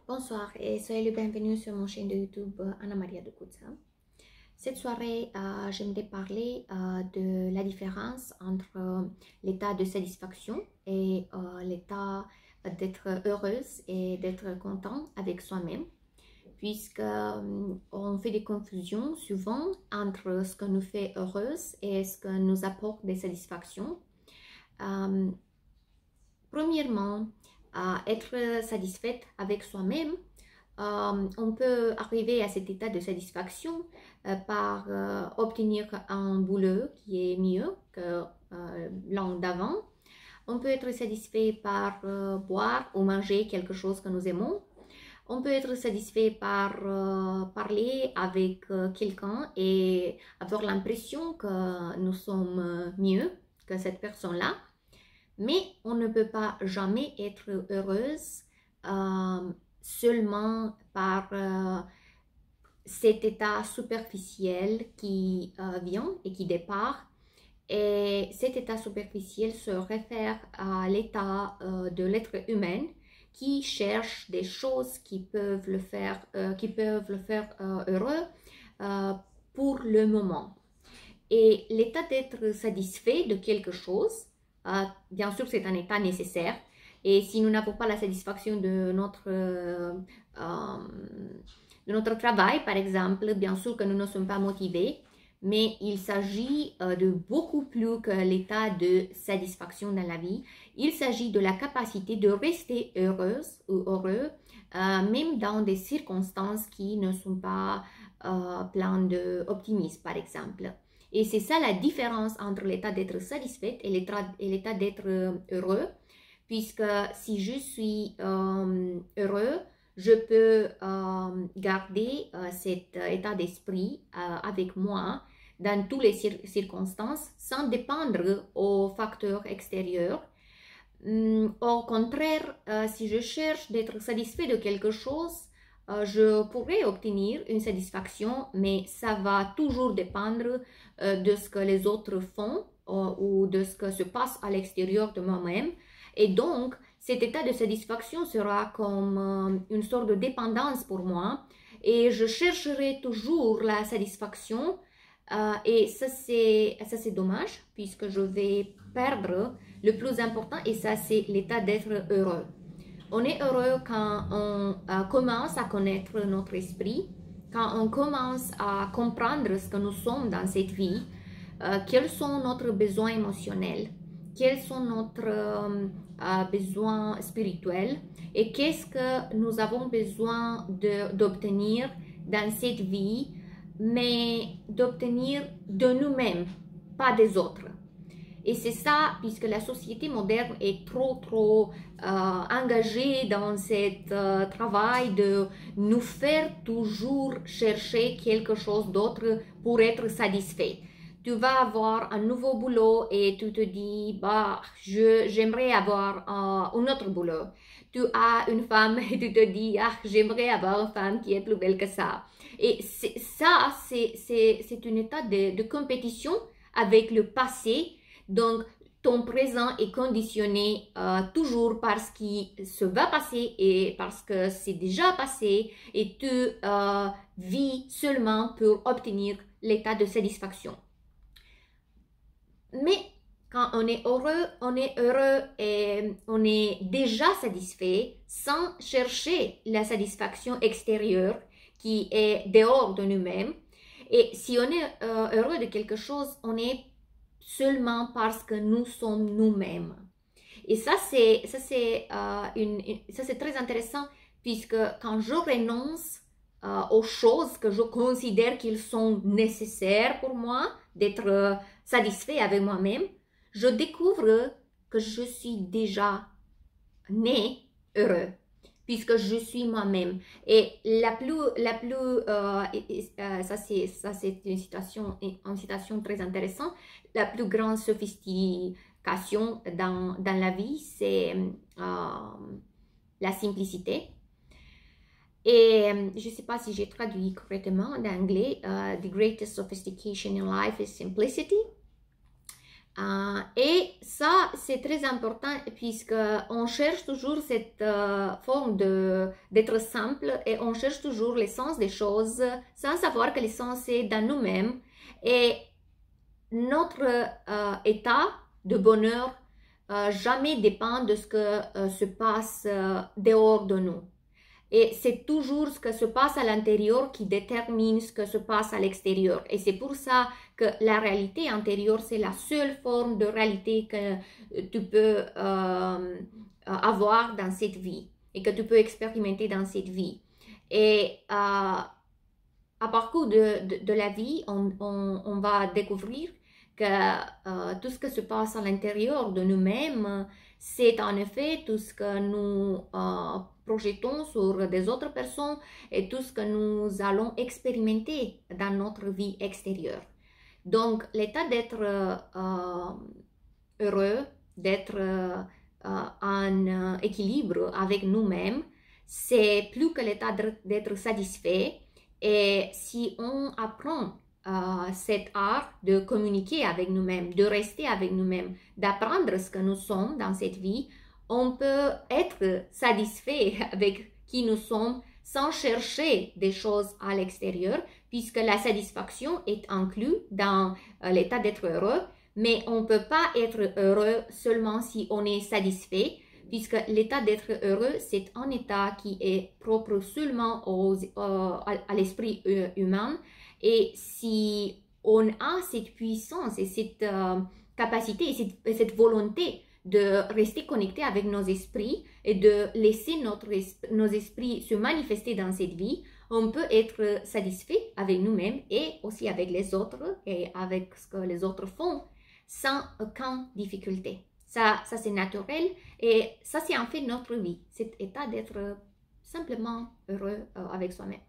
Bonsoir et soyez le bienvenu sur mon chaîne de YouTube Anna Maria de Kutza. Cette soirée, j'aimerais parler de la différence entre l'état de satisfaction et l'état d'être heureuse et d'être content avec soi-même, puisque on fait des confusions souvent entre ce que nous fait heureuse et ce que nous apporte des satisfactions. Premièrement, être satisfaite avec soi-même, on peut arriver à cet état de satisfaction par obtenir un boulot qui est mieux que l'an d'avant. On peut être satisfait par boire ou manger quelque chose que nous aimons. On peut être satisfait par parler avec quelqu'un et avoir l'impression que nous sommes mieux que cette personne-là. Mais on ne peut pas jamais être heureuse seulement par cet état superficiel qui vient et qui départ. Et cet état superficiel se réfère à l'état de l'être humain qui cherche des choses qui peuvent le faire heureux pour le moment. Et l'état d'être satisfait de quelque chose, bien sûr, c'est un état nécessaire. Et si nous n'avons pas la satisfaction de notre travail, par exemple, bien sûr que nous ne sommes pas motivés. Mais il s'agit de beaucoup plus que l'état de satisfaction dans la vie. Il s'agit de la capacité de rester heureuse ou heureux, même dans des circonstances qui ne sont pas pleines d'optimisme, par exemple. Et c'est ça la différence entre l'état d'être satisfaite et l'état d'être heureux, puisque si je suis heureux, je peux garder cet état d'esprit avec moi dans toutes les circonstances sans dépendre aux facteurs extérieurs. Au contraire, si je cherche d'être satisfait de quelque chose, je pourrais obtenir une satisfaction, mais ça va toujours dépendre de ce que les autres font ou de ce que se passe à l'extérieur de moi-même. Et donc, cet état de satisfaction sera comme une sorte de dépendance pour moi et je chercherai toujours la satisfaction et ça c'est dommage puisque je vais perdre le plus important et ça c'est l'état d'être heureux. On est heureux quand on commence à connaître notre esprit, quand on commence à comprendre ce que nous sommes dans cette vie, quels sont nos besoins émotionnels, quels sont nos besoins spirituels et qu'est-ce que nous avons besoin d'obtenir dans cette vie, mais d'obtenir de nous-mêmes, pas des autres. Et c'est ça, puisque la société moderne est trop engagée dans ce travail de nous faire toujours chercher quelque chose d'autre pour être satisfait. Tu vas avoir un nouveau boulot et tu te dis, bah, j'aimerais avoir un autre boulot. Tu as une femme et tu te dis, ah, j'aimerais avoir une femme qui est plus belle que ça. Et ça, c'est un état de compétition avec le passé. Donc, ton présent est conditionné toujours par ce qui se va passer et parce que c'est déjà passé et tu vis seulement pour obtenir l'état de satisfaction. Mais quand on est heureux et on est déjà satisfait sans chercher la satisfaction extérieure qui est dehors de nous-mêmes. Et si on est heureux de quelque chose, on est seulement parce que nous sommes nous-mêmes. Et ça c'est très intéressant puisque quand je renonce aux choses que je considère qu'ils sont nécessaires pour moi, d'être satisfait avec moi-même, je découvre que je suis déjà né heureux puisque je suis moi-même. Et ça c'est une citation très intéressante. La plus grande sophistication dans la vie, c'est la simplicité. Et je ne sais pas si j'ai traduit correctement en anglais. The greatest sophistication in life is simplicity. Et ça, c'est très important puisque on cherche toujours cette forme d'être simple et on cherche toujours l'essence des choses sans savoir que l'essence est dans nous-mêmes. Et notre état de bonheur jamais dépend de ce que se passe dehors de nous. Et c'est toujours ce que se passe à l'intérieur qui détermine ce que se passe à l'extérieur. Et c'est pour ça que la réalité intérieure, c'est la seule forme de réalité que tu peux avoir dans cette vie et que tu peux expérimenter dans cette vie. Et à parcours de la vie, on va découvrir que tout ce qui se passe à l'intérieur de nous-mêmes, c'est en effet tout ce que nous projetons sur des autres personnes et tout ce que nous allons expérimenter dans notre vie extérieure. Donc, l'état d'être heureux, d'être en équilibre avec nous-mêmes, c'est plus que l'état d'être satisfait. Et si on apprend cet art de communiquer avec nous-mêmes, de rester avec nous-mêmes, d'apprendre ce que nous sommes dans cette vie, on peut être satisfait avec qui nous sommes sans chercher des choses à l'extérieur, puisque la satisfaction est inclue dans l'état d'être heureux, mais on ne peut pas être heureux seulement si on est satisfait, puisque l'état d'être heureux, c'est un état qui est propre seulement à l'esprit humain. Et si on a cette puissance et cette capacité et cette volonté de rester connecté avec nos esprits et de laisser nos esprits se manifester dans cette vie, on peut être satisfait avec nous-mêmes et aussi avec les autres et avec ce que les autres font sans aucune difficulté. Ça c'est naturel et ça, c'est en fait notre vie, cet état d'être simplement heureux avec soi-même.